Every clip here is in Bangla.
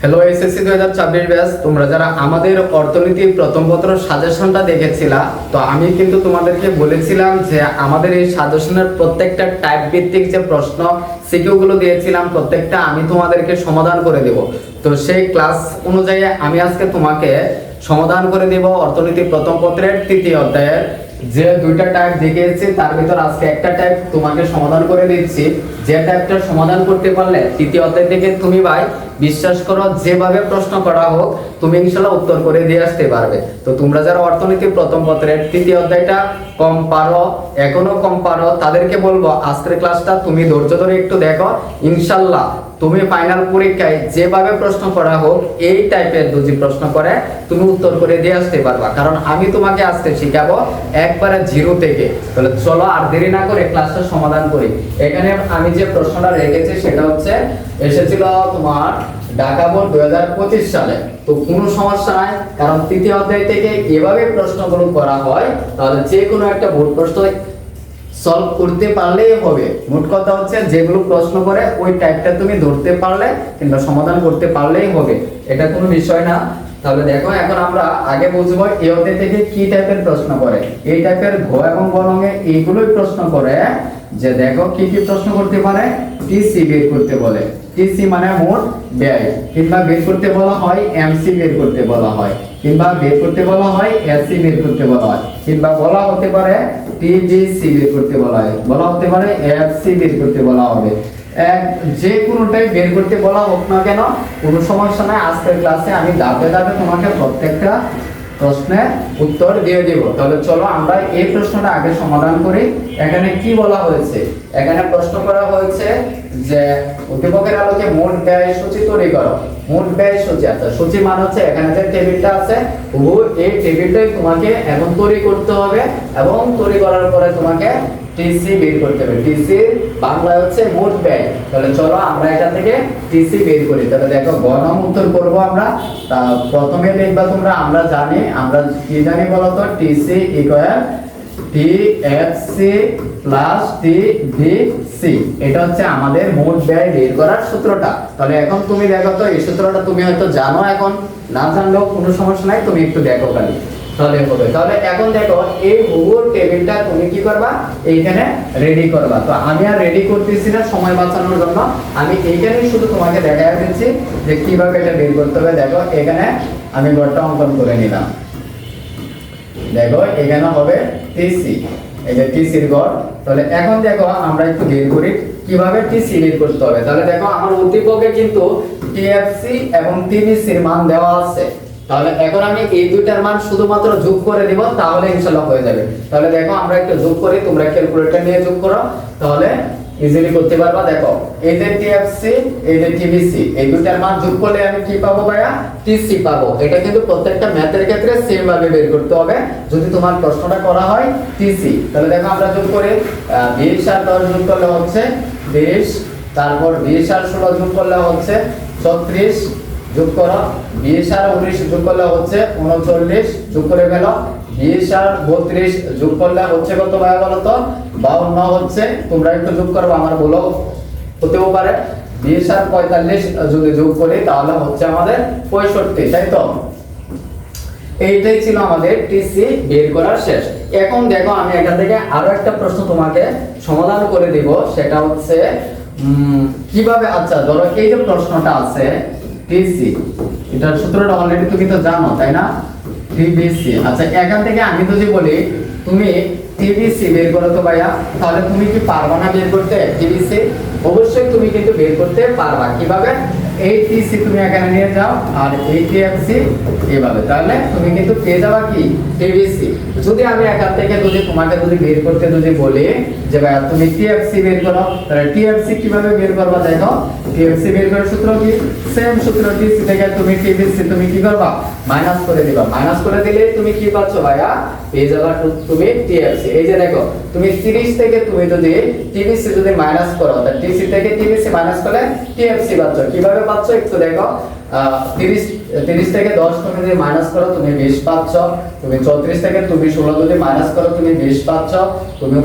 হ্যালো এসএসসি 2026 ব্যাচ, তোমরা যারা আমাদের অর্থনীতির প্রথম পত্র সাজেশনটা দেখেছিলা, তো আমি কিন্তু তোমাদেরকে বলেছিলাম যে আমাদের এই সাজেশনের প্রত্যেকটা টাইপ ভিত্তিক যে প্রশ্ন সিকিউগুলো দিয়েছিলাম প্রত্যেকটা আমি তোমাদেরকে সমাধান করে দেব। তো সেই ক্লাস অনুযায়ী আমি আজকে তোমাকে সমাধান করে দেব অর্থনীতি প্রথম পত্রের তৃতীয় অধ্যায়ের যে দুইটা টাইপ দেখিয়েছি তার ভিতর আজকে একটা টাইপ তোমাকে সমাধান করে দিচ্ছি। যে টাইপটা সমাধান করতে পারলে তৃতীয় অধ্যায় থেকে তুমি ভাই বিশ্বাস করো যেভাবে প্রশ্ন করা হোক তুমি ইনশাআল্লাহ উত্তর করে দিয়ে আসতে পারবে। তো তোমরা যারা অর্থনীতি প্রথম পত্রের তৃতীয় অধ্যায়টা কম পারো, এখনো কম পারো, তাদেরকে বলবো আজকের ক্লাসটা তুমি ধৈর্য ধরে একটু দেখো। ইনশাআল্লাহ তুমি ফাইনাল পরীক্ষায় যেভাবে প্রশ্ন করা হোক এই টাইপের দুটি প্রশ্ন করে তুমি উত্তর করে দিয়ে আসতে পারবা, কারণ আমি তোমাকে আজকে শিখাবো একবারে জিরো থেকে। তাহলে চলো আর দেরি না করে ক্লাসটা সমাধান করি। এখানে আমি যে প্রশ্নটা রেখেছি সেটা হচ্ছে এসেছিল তোমার ঢাকা বোর্ড 2025 সালে। তো কোনো সমস্যা নাই, কারণ তৃতীয় অধ্যায় থেকে এভাবে প্রশ্নগুলো করা হয়, তাহলে যে কোনো একটা বোর্ড প্রশ্ন সলভ করতে পারলেই হবে। মোট কথা হচ্ছে যেগুলো প্রশ্ন করে ওই টাইপটা তুমি ধরতে পারলে কিংবা সমাধান করতে পারলেই হবে, এটা কোনো বিষয় না। তাহলে দেখো এখন আমরা আগে বুঝবো এই অধ্যায় থেকে কি টাইপের প্রশ্ন করে। এই টাইপের ঘ এবং গ রঙে এইগুলোই প্রশ্ন করে। যে দেখো কি কি প্রশ্ন করতে পারে, টিসি বের করতে বলে। টিসি মানে মোট ব্যয়, কিংবা বের করতে বলা হয় এমসি বের করতে বলা হয়, কিংবা বের করতে বলা হয় এসি বের করতে বলা হয়, কিংবা বলা হতে পারে টিবিসি বের করতে বলা হয়, বলা হতে পারে এফসি বের করতে বলা হবে। যে কোনোটাই বের করতে বলা হোক না কেন কোনো সমস্যা নাই। আজকের ক্লাসে আমি ধাপে ধাপে তোমাকে প্রত্যেকটা প্রশ্নের উত্তর দিয়ে দেব। তাহলে চলো আমরা এই প্রশ্নটা আগে সমাধান করি। এখানে কি বলা হয়েছে, এখানে প্রশ্ন করা হয়েছে যে উদ্দীপকের আলোকে মোট ব্যয় সূচি তৈরি করো। মোট ব্যয় সূচি, আচ্ছা সূচি মানে হচ্ছে এখানে যে টেবিলটা আছে এই টেবিলটাই তোমাকে এখন তৈরি করতে হবে, এবং তৈরি করার পরে তোমাকে টিসি বের করতে হবে। টিসি বাংলা হচ্ছে মোট ব্যয়। তাহলে চলো আমরা এটা থেকে টিসি বের করি। তাহলে দেখো গণম উত্তর করব আমরা। প্রথমে দেখবা তোমরা, আমরা কি জানি বলতো, TC equal TFC plus TVC. এটা হচ্ছে আমাদের মোট ব্যয় বের করার সূত্রটা। তাহলে এখন তুমি দেখো তো এই সূত্রটা তুমি হয়তো জানো, এখন না জানলেও কোনো সমস্যা নাই, তুমি একটু দেখো খালি তাহলে হবে। তাহলে এখন দেখো এই গুগল টেবিলটা তুমি কি করবা, এইখানে রেডি করবা। তো আমি আর রেডি করতেছি না সময় বাঁচানোর জন্য, আমি এইখানেই শুধু তোমাকে দেখাই দিচ্ছি যে কিভাবে এটা বের করতে হবে। দেখো এখানে আমি ঘরটা অঙ্কন করে নিলাম। দেখো এখানে হবে টিসি, এই যে টিসির ঘর। তাহলে এখন দেখো আমরা একটু বের করি কিভাবে টিসি বের করতে হবে। তাহলে দেখো আমার উদ্দীপকে কিন্তু টিএফসি এবং টিভিসির মান দেওয়া আছে। তাহলে এখন আমি এই দুইটার মান শুধুমাত্র যোগ করে দিব, তাহলে ইনশাআল্লাহ হয়ে যাবে। তাহলে দেখো আমরা একটু যোগ করি, তোমরা ক্যালকুলেটর নিয়ে যোগ করো, তাহলে ইজিলি করতে পারবা। দেখো এই যে টিএফসি এই যে টিভিসি, এই দুইটার মান যোগ করলে আমি কি পাবো ভাইয়া, টিসি পাবো। এটা কিন্তু প্রত্যেকটা ম্যাথের ক্ষেত্রে সেম ভাবে বের করতে হবে যদি তোমার প্রশ্নটা করা হয় টিসি। তাহলে দেখো আমরা যোগ করি 20 আর 10 যোগ করলে হচ্ছে 20, তারপর 20 আর 16 যোগ করলে হচ্ছে 34, যোগ করো 20 আর 19 যোগ করলে হচ্ছে 39, যোগ করে গেল 20 আর 32 যোগ করলে হচ্ছে কত ভাই বলো তো, 52 হচ্ছে। তোমরা একটু যোগ করবে, আমার বলো হতেও পারে। 20 আর 45 যদি যোগ করি তাহলে হচ্ছে আমাদের 65, তাই তো? এইটাই ছিল আমাদের টিসি বের করার শেষ। এখন দেখো আমি এখান থেকে আরো একটা প্রশ্ন তোমাকে সমাধান করে দিব, সেটা হচ্ছে কিভাবে, আচ্ছা ধরো এই যে প্রশ্নটা আছে টিসি, এটার সূত্রটা অলরেডি তুমি তো জানো তাই না, টিভিসি। আচ্ছা এখান থেকে আমি যদি বলি তুমি টিভিসি বের করো তো ভাইয়া, তাহলে তুমি কি পারবা না বের করতে টিভিসি? অবশ্যই তুমি কিন্তু বের করতে পারবা। কিভাবে, এই টিসি তুমি এখানে নিয়ে যাও আর এই টিএফসি এইভাবে, তাহলে তুমি কিন্তু পেয়ে যাবা কি টিভিসি। যদি আমি এখান থেকে তোমাকে বের করতে বলি যে ভাইয়া তুমি টিএফসি বের করো, তাহলে টিএফসি কিভাবে বের করবা, দেখো টিএফসি বের করার সূত্র কি, সেম সূত্র। টিসি থেকে তুমি টিভিসি তুমি কি করবা, মাইনাস করে দিবা। মাইনাস করে দিলে তুমি কি পাচ্ছ ভাইয়া, পেয়ে যাবা তুমি টিএফসি। এই যে দেখো তুমি 30 থেকে তুমি যদি টিভিসি যদি মাইনাস করো, তাহলে টিসি থেকে টিভিসি মাইনাস করলে টিএফসি পাচ্ছ। কিভাবে পাচ্ছ একটু দেখো, 30 থেকে 10 তুমি যদি মাইনাস করো তুমি 20 পাচ্ছ, তুমি 34 থেকে তুমি 16 যদি মাইনাস করো তুমি 20 পাচ্ছ, তুমি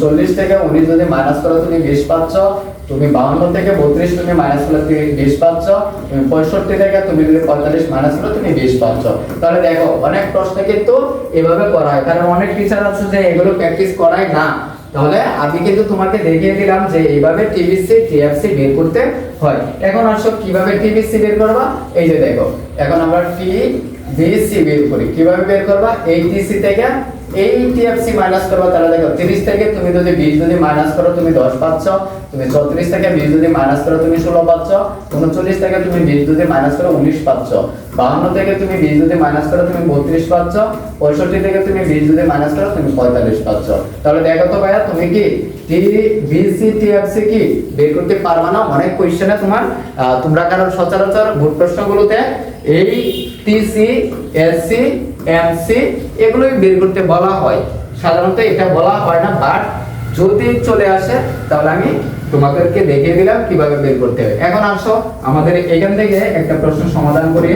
40 থেকে 19 যদি মাইনাস করো তুমি 20 পাচ্ছ, তুমি 52 থেকে 32 তুমি মাইনাস করলে তুমি 20 পাচ্ছ, তুমি 65 থেকে তুমি যদি 45 মাইনাস করলে তুমি 20 পাচ্ছ। তাহলে দেখো অনেক প্রশ্ন কিন্তু এভাবে করা হয়, কারণ অনেক টিচার আছে যে এগুলো প্র্যাকটিস করায় না। তাহলে আমি কিন্তু তোমাকে দেখিয়ে দিলাম যে এইভাবে টিবিসি টিএফসি বের করতে হয়। এখন আসো কিভাবে টিবিসি বের করবা, এই যে দেখো এখন আমরা টিবিসি বের করি। কিভাবে বের করবা, এই টিসি থেকে এই টিএফসি মাইনাস করবা, তাহলে দেখো 30 থেকে তুমি যদি 20 যদি মাইনাস করো তুমি 10 পাচ্ছ, তুমি 34 থেকে 20 যদি মাইনাস করো তুমি 16 পাচ্ছ, 39 থেকে তুমি 20 যদি মাইনাস করো 19 পাচ্ছ, 52 থেকে তুমি 20 যদি মাইনাস করো তুমি 32 পাচ্ছ, 65 থেকে তুমি 20 যদি মাইনাস করো তুমি 45 পাচ্ছ। তাহলে দেখো তো ভাইয়া তুমি কি টিবিসি টিএফসি কি বের করতে পারবা না? অনেক কোশ্চেনে তোমরা কারণ সচরাচর বোর্ড প্রশ্নগুলোতে এই টিসি এসসি এমসি এগুলোই বের করতে বলা হয়, সাধারণত এটা বলা হয় না, বাট যদি চলে আসে তাহলে আমি তোমাদেরকে দেখিয়ে দিলাম কিভাবে বের করতে হয়। এখন আসো আমাদের এখান থেকে একটা প্রশ্ন সমাধান করি,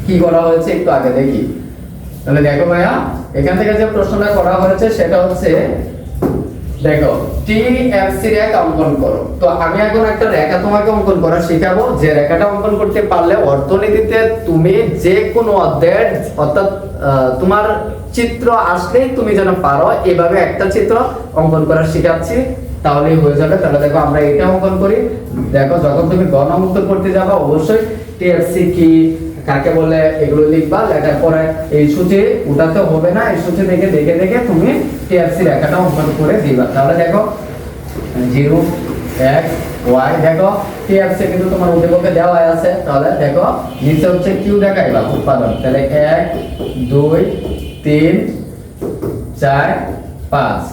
কি করা হয়েছে একটু আগে দেখি। তাহলে দেখো ভাইয়া এখান থেকে যে প্রশ্নটা করা হয়েছে সেটা হচ্ছে দেখো টিএফসি রেখা অঙ্কন করো। তো আমি এখন একটা রেখা তোমাকে অঙ্কন করা শেখাবো, যে রেখাটা অঙ্কন করতে পারলে অর্থনীতিতে তুমি যে কোনো অধ্যায়ের অর্থাৎ তোমার চিত্র আসলেই তুমি যেন পারো, এভাবে একটা চিত্র অঙ্কন করা শেখাচ্ছি তাহলেই হয়ে যাবে। তাহলে দেখো আমরা এটা অঙ্কন করি। দেখো যখন তুমি গণমুক্ত করতে যাবে অবশ্যই টিএফসি কি কাকে বলে এগুলো লিখবা, লেখার পরে এই সূচি উঠাতে হবে না, এই সূচি দেখে দেখে দেখে তুমি টিএফসি রেখাটা অঙ্কন করে দিবা। তাহলে দেখো 0 x y, দেখো টিএফসি কিন্তু তোমার উদ্দীপকে দেওয়া আছে। তাহলে দেখো নিচে হচ্ছে কিউ দেখাইবা উৎপাদন, তাহলে 1 2 3 4 5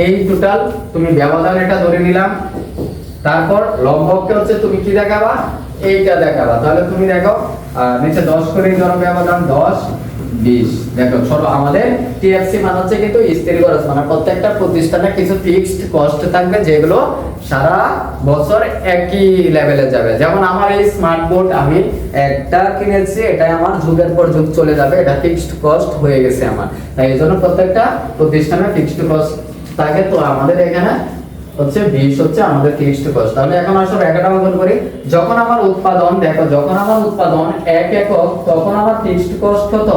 এই টোটাল তুমি ব্যবধান এটা ধরে নিলাম। তারপর লম্বকে হচ্ছে তুমি কি দেখাবা, এইটা দেখাবা। তাহলে তুমি দেখো নিচে 10 করে ধরো ব্যবধান 10 20। দেখো সরো আমাদের টিএফসি মানে হচ্ছে কিন্তু স্থির খরচ, মানে প্রত্যেকটা প্রতিষ্ঠানে কিছু ফিক্সড কস্ট থাকবে যেগুলো সারা বছর একই লেভেলে যাবে। যেমন আমার এই স্মার্ট বোর্ড আমি একটা কিনেছি, এটা আমার যুগের পর যুগ চলে যাবে, এটা ফিক্সড কস্ট হয়ে গেছে আমার। তাই এই জন্য প্রত্যেকটা প্রতিষ্ঠানে ফিক্সড কস্ট থাকে। তো আমাদের এখানে হচ্ছে 20 হচ্ছে আমাদের ফিক্সড কস্ট। তাহলে এখন আসলে রেখাটা অঙ্কন করি। যখন আমার উৎপাদন দেখো যখন আমার উৎপাদন 1 একক তখন আমার ফিক্সড কস্ট কত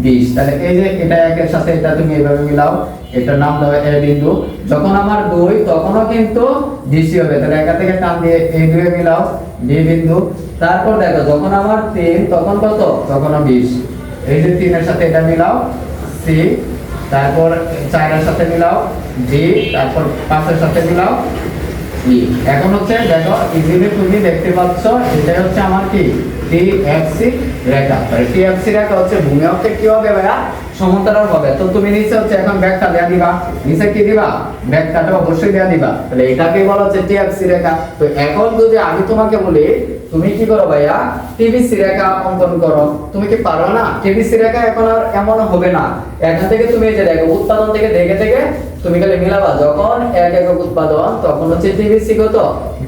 20। তাহলে এই যে এটা একের সাথে এটা তুমি এইভাবে মিলাও, এটার নাম দাও এ বিন্দু। যখন আমার 2 তখনও কিন্তু ডিসি হবে, তাহলে একা থেকে টান দিয়ে এই 2 এ মিলাও বি বিন্দু। তারপর দেখো যখন আমার 3 তখন কত তখনও 20, এই যে 3 এর সাথে এটা মিলাও সি, তারপর 4 এর সাথে মিলাও ডি, তারপর 5 এর সাথে মিলাও ই। এখন হচ্ছে দেখো ইজিলি তুমি দেখতে পাচ্ছ এটা হচ্ছে আমার কি টিএফসি রেখা। তাহলে টিএফসি রেখা হচ্ছে ভূমি অক্ষে কি হবে ভাইয়া সমান্তরাল হবে। তো তুমি নিচে হচ্ছে এখন ব্যাগটা দেয়া দিবা, নিচে কি দিবা ব্যাগটা অবশ্যই দেয়া দিবা। তাহলে এটাকে বলা হচ্ছে টিএফসি রেখা। তো এখন যদি আমি তোমাকে বলি তুমি কি করো ভাইয়া টিবিসি রেখা অঙ্কন করো, তুমি কি পারো না? টিবিসি রেখা এখন আর এমন হবে না। এখান থেকে তুমি এই যে দেখো উৎপাদন থেকে দেখে দেখে তুমি খালি মিলাবা। যখন 1 একক উৎপাদন তখন হচ্ছে টিবিসি কত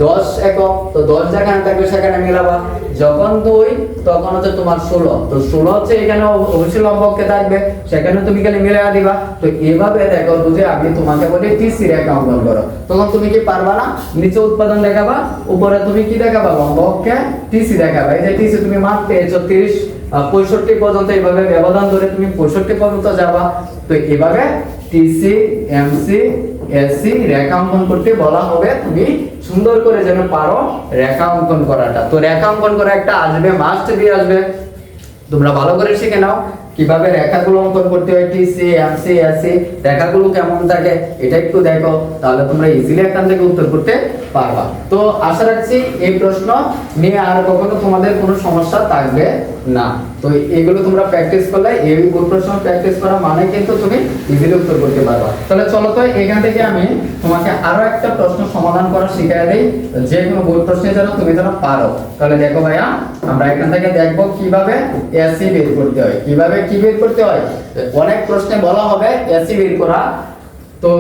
10 একক, তো 10 যেখানে থাকবে সেখানে মিলাবা। যখন 2 তখন হচ্ছে তোমার 16, তো 16 হচ্ছে এখানে অবশ্যই লম্বকে থাকবে, সেখানে তুমি খালি মিলাইয়া দিবা। তো এইভাবে দেখো যদি আমি তোমাকে বলি টিসি রেখা অঙ্কন করো, তখন তুমি কি পারবা না? নিচে উৎপাদন দেখাবা, উপরে তুমি কি দেখাবা লম্বকে টিসি দেখাবা। এই যে টিসি তুমি মান পেয়েছো 30 65 পর্যন্ত, এইভাবে ব্যবধান ধরে তুমি 65 পর্যন্ত যাবা। তো এইভাবে টিসি এমসি এসসি রেখা অঙ্কন করতে বলা হবে, তুমি সুন্দর করে যেন পারো রেখা অঙ্কন করাটা। তো রেখা অঙ্কন করা একটা আসবে, মাস্ট বি আসবে, তোমরা ভালো করে শিখে নাও কিভাবে রেখাগুলো অঙ্কন করতে হয়। টিসি এমসি এসসি রেখাগুলো কেমন থাকে এটা একটু দেখো, তাহলে তোমরা ইজিলি এখান থেকে উত্তর করতে পারবা। তো আশা রাখছি এই প্রশ্ন নিয়ে আর কখনো তোমাদের কোনো সমস্যা থাকবে না। তো এগুলো তোমরা প্র্যাকটিস করলে এই বোর্ড প্রশ্ন প্র্যাকটিস করা মানে কিন্তু তুমি ইজিলি উত্তর করতে পারবা। তাহলে চলো তো এখান থেকে আমি তোমাকে আরো একটা প্রশ্ন সমাধান করা শিখিয়ে দেই, যে কোনো বোর্ড প্রশ্নে যেন তুমি যেন পারো। তাহলে দেখো ভাইয়া আমরা এখান থেকে দেখবো কিভাবে এসি বের করতে হয়। কিভাবে কি বের করতে হয় অনেক প্রশ্নে বলা হবে এসি বের করা। তো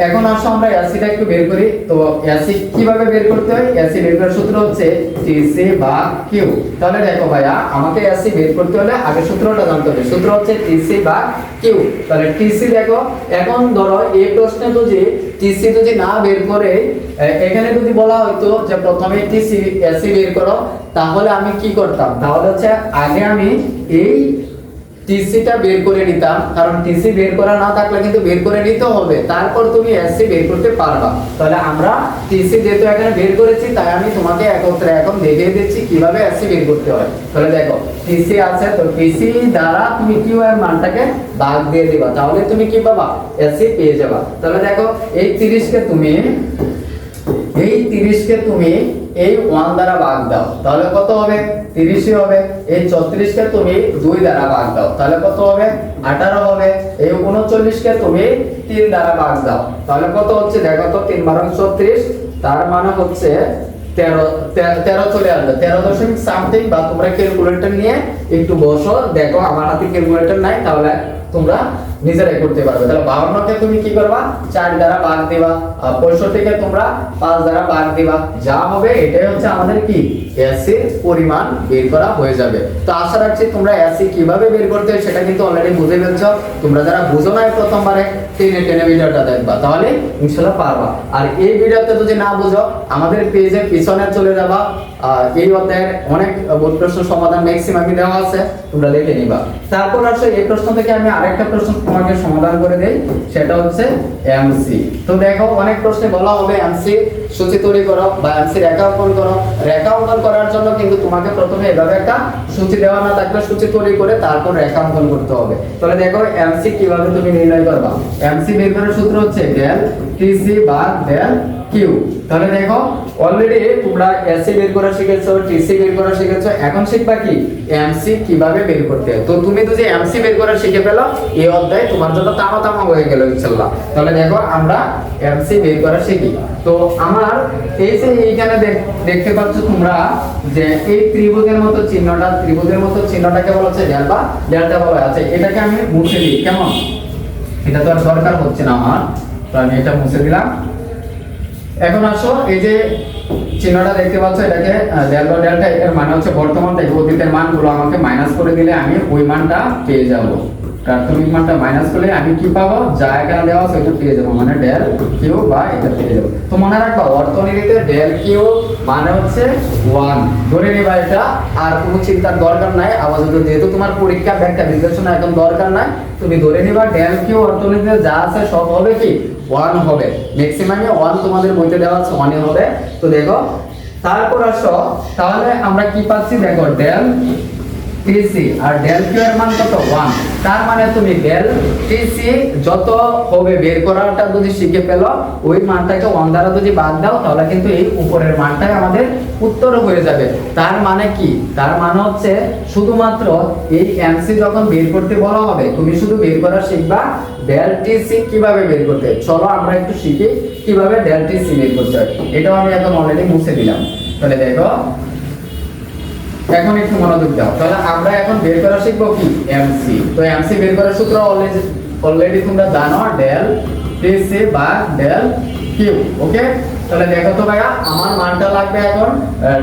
এখন আসো আমরা অ্যাসিডটা একটু বের করি। তো অ্যাসিড কিভাবে বের করতে হয়? অ্যাসিড বের করার সূত্র হচ্ছে টিসি বা কিউ। তাহলে দেখো ভাইয়া, আমাকে অ্যাসিড বের করতে হলে আগে সূত্রটা জানতে হবে। সূত্র হচ্ছে টিসি বা কিউ। তাহলে টিসি দেখো, এখন ধরো এই প্রশ্নে যদি টিসি যদি না বের করে, এখানে যদি বলা হতো যে প্রথমে টিসি অ্যাসিড বের করো, তাহলে আমি কি করতাম? তাহলে হচ্ছে আগে আমি এই টিসিটা বের করে নিতাম, কারণ টিসি বের করা না থাকলে কিন্তু বের করে নিতে হবে, তারপর তুমি এসসি বের করতে পারবা। তাহলে আমরা টিসি যেহেতু এখানে বের করেছি, তাই আমি তোমাকে একত্রে এখন দেখিয়ে দিচ্ছি কিভাবে এসসি বের করতে হয়। তাহলে দেখো, টিসি আছে, তো টিসি দ্বারা তুমি কিউ এর মানটাকে ভাগ দিয়ে দিবা, তাহলে তুমি কি পাবা? এসসি পেয়ে যাবা। তাহলে দেখো, এই 30 কে তুমি এই 1 দ্বারা ভাগ দাও, তাহলে কত হবে? 30ই হবে। এই 34 কে তুমি 2 দ্বারা ভাগ দাও, তাহলে কত হবে? 18 হবে। এই 39 কে তুমি 3 দ্বারা ভাগ দাও, তাহলে কত হচ্ছে? দেখো তো, 3 × 34, তার মানে হচ্ছে 13 চলে আসবে, 13 সামথিং। বা তোমরা ক্যালকুলেটর নিয়ে একটু বসো, দেখো আমার হাতে ক্যালকুলেটর নাই, তাহলে তোমরা নিজেরাই করতে পারবে। তাহলে 52 কে তুমি কি করবা? 4 দ্বারা ভাগ দিবা, আর 65 কে তোমরা 5 দ্বারা ভাগ দিবা, যা হবে এটাই হচ্ছে আমাদের কি অ্যাসিড পরিমাণ বের করা হয়ে যাবে। তো আশা রাখছি তোমরা অ্যাসিড কিভাবে বের করতে হয় সেটা কিন্তু অলরেডি বুঝে ফেলছো। তোমরা যারা বুঝো না প্রথমবারে, টেনে ভিডিওটা দেখবা, তাহলে ইনশাআল্লাহ পারবা। আর এই ভিডিওতে যদি না বুঝো, আমাদের পেজে পিছনে চলে যাবা, এই অধ্যায়ের অনেক বোর্ড প্রশ্ন সমাধান ম্যাক্সিমামই দেওয়া আছে, তোমরা দেখে নিবা। তারপর আসলে এই প্রশ্ন থেকে আমি আরেকটা প্রশ্ন তোমাকে সমাধান করে দেই, সেটা হচ্ছে এমসি। তো দেখো, অনেক প্রশ্নে বলা হবে এমসি সূচি তৈরি করো বা এমসি রেখা অঙ্কন করো। রেখা অঙ্কন করার জন্য কিন্তু তোমাকে প্রথমে এভাবে একটা সূচি দেওয়া না থাকলে সূচি তৈরি করে তারপর রেখা অঙ্কন করতে হবে। তাহলে দেখো, এমসি কিভাবে তুমি নির্ণয় করবা? এমসি বের করার সূত্র হচ্ছে ডেল টিসি বা ডেল কিউ। তাহলে দেখো, অলরেডি তোমরা এসসি বের করা শিখেছো, টিসি বের করা শিখেছো, এখন শিখবা কি এমসি কিভাবে বের করতে হয়। তো তুমি যদি এমসি বের করা শিখে ফেলো, এই অধ্যায় তোমার জন্য তামা হয়ে গেল ইনশাআল্লাহ। তাহলে দেখো, আমরা এমসি বের করা শিখি। তো আমার এই যে এইখানে দেখতে পাচ্ছ তোমরা যে এই ত্রিভুজের মতো চিহ্নটাকে বলা হচ্ছে ডেল বা ডেল্টা বলা আছে। এটাকে আমি মুছে দিই, কেমন? এটা তো আর দরকার হচ্ছে না আমার, তো আমি এটা মুছে দিলাম। এখন আসো, এই যে চিহ্নটা দেখতে পাচ্ছ, এটাকে ডেল বা ডেল্টা, এর মানে হচ্ছে বর্তমান থেকে অতীতের মানগুলো আমাকে মাইনাস করে দিলে আমি ওই মানটা পেয়ে যাব। প্রাথমিক মানটা মাইনাস করলে আমি কি পাবো? যা এখানে দেওয়া আছে ওটা পেয়ে যাবো, মানে ডেল কিউ বা এটা পেয়ে যাবো। তো মনে রাখবা, অর্থনীতিতে ডেল কিউ মানে হচ্ছে 1 ধরে নিবা এটা, আর কোনো চিন্তার দরকার নাই। আপাতত যেহেতু তোমার পরীক্ষা ব্যাখ্যা বিশ্লেষণ এখন দরকার নাই, তুমি ধরে নিবা ডেল কিউ অর্থনীতিতে যা আছে সব হবে কি 1 হবে। ম্যাক্সিমামে 1 তোমাদের বইতে দেওয়া আছে 1 হবে। তো দেখো, তারপর আসো, তাহলে আমরা কি পাচ্ছি? দেখো, ডেল টিসি আর ডেল কিউ এর মান কত? 1। তার মানে তুমি ডেল টিসি যত হবে বের করাটা যদি শিখে ফেলো, ওই মানটাকে 1 দ্বারা যদি বাদ দাও, তাহলে কিন্তু এই উপরের মানটাই আমাদের উত্তর হয়ে যাবে। তার মানে কি? তার মানে হচ্ছে শুধুমাত্র এই এমসি যখন বের করতে বলা হবে, তুমি শুধু বের করা শিখবা ডেল টিসি কিভাবে বের করতে। চলো আমরা একটু শিখি কিভাবে ডেল টিসি বের করতে হয়। এটাও আমি এখন অলরেডি মুছে দিলাম। তাহলে দেখো, এখন একটু মনোযোগ দাও। তাহলে আমরা এখন বের করা শিখবো কি এমসি। তো এমসি বের করার সূত্র অলরেডি তোমরা জানো, ডেল টিসি বা ডেল কিউ। ওকে, তাহলে দেখো তো ভাইয়া, আমার মানটা লাগবে এখন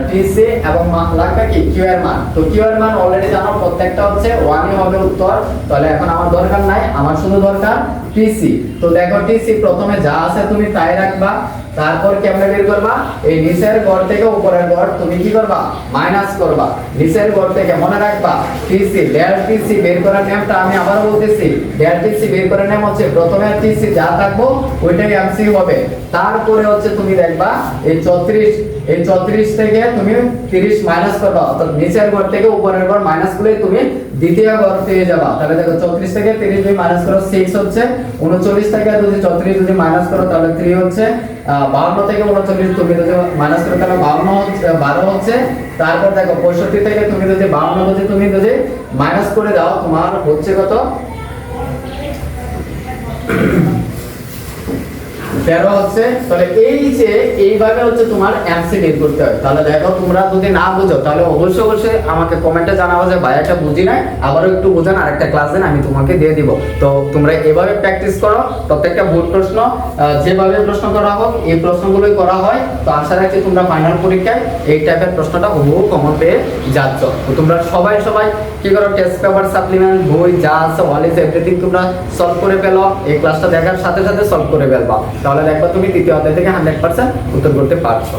টিসি এবং লাগবে কি কিউ এর মান। তো কিউ এর মান অলরেডি জানো, প্রত্যেকটা হচ্ছে 1ই হবে উত্তর। তাহলে এখন আমার দরকার নাই, আমার শুধু দরকার টিসি। তো দেখো, টিসি প্রথমে যা আছে তুমি তাই রাখবা। তারপর কেমনে বের করবা? এই নিচের ঘর থেকে উপরের ঘর তুমি কি করবা? মাইনাস করবা। নিচের ঘর থেকে মনে রাখবা টিসি, ডেল টিসি বের করার নিয়মটা আমি আবার বলতেছি। ডেল টিসি বের করার নিয়ম হচ্ছে প্রথমে টিসি যা থাকবো ওইটাই এমসি হবে। তারপরে হচ্ছে তুমি দেখবা এই 34 থেকে তুমি 30 মাইনাস করবা, অর্থাৎ নিচের ঘর থেকে উপরের ঘর মাইনাস করলে তুমি দ্বিতীয় ঘর পেয়ে যাবা। তাহলে দেখো, 34 থেকে 30 যদি মাইনাস করো 6 হচ্ছে, 39 থেকে যদি 34 যদি মাইনাস করো তাহলে 3 হচ্ছে, 52 থেকে 39 তুমি যদি মাইনাস করো তাহলে 12 হচ্ছে। তারপর দেখো, 65 থেকে তুমি যদি 52 যদি মাইনাস করে দাও, তোমার হচ্ছে কত? 13 হচ্ছে। তাহলে এই যে এইভাবে হচ্ছে তোমার এমসি বের করতে হয়। তাহলে দেখো তোমরা যদি না বুঝো তাহলে অবশ্যই অবশ্যই আমাকে কমেন্টে জানাবো যে ভাই একটা বুঝি নাই, আবারও একটু বোঝান, আরেকটা ক্লাস দেন, আমি তোমাকে দিয়ে দিব। তো তোমরা এভাবে প্র্যাকটিস করো, প্রত্যেকটা বোর্ড প্রশ্ন যেভাবে প্রশ্ন করা হোক এই প্রশ্নগুলোই করা হয়। তো আশা রাখছি তোমরা ফাইনাল পরীক্ষায় এই টাইপের প্রশ্নটা হুবহু কমন পেয়ে যাচ্ছ। তো তোমরা সবাই কি করো, টেস্ট পেপার, সাপ্লিমেন্ট, বই যা আছে অল ইজ এভরিথিং তোমরা সলভ করে ফেলো। এই ক্লাসটা দেখার সাথে সাথে সলভ করে ফেলবা, তাহলে দেখবা তুমি তৃতীয় অধ্যায় থেকে 100% উত্তর করতে পারছো।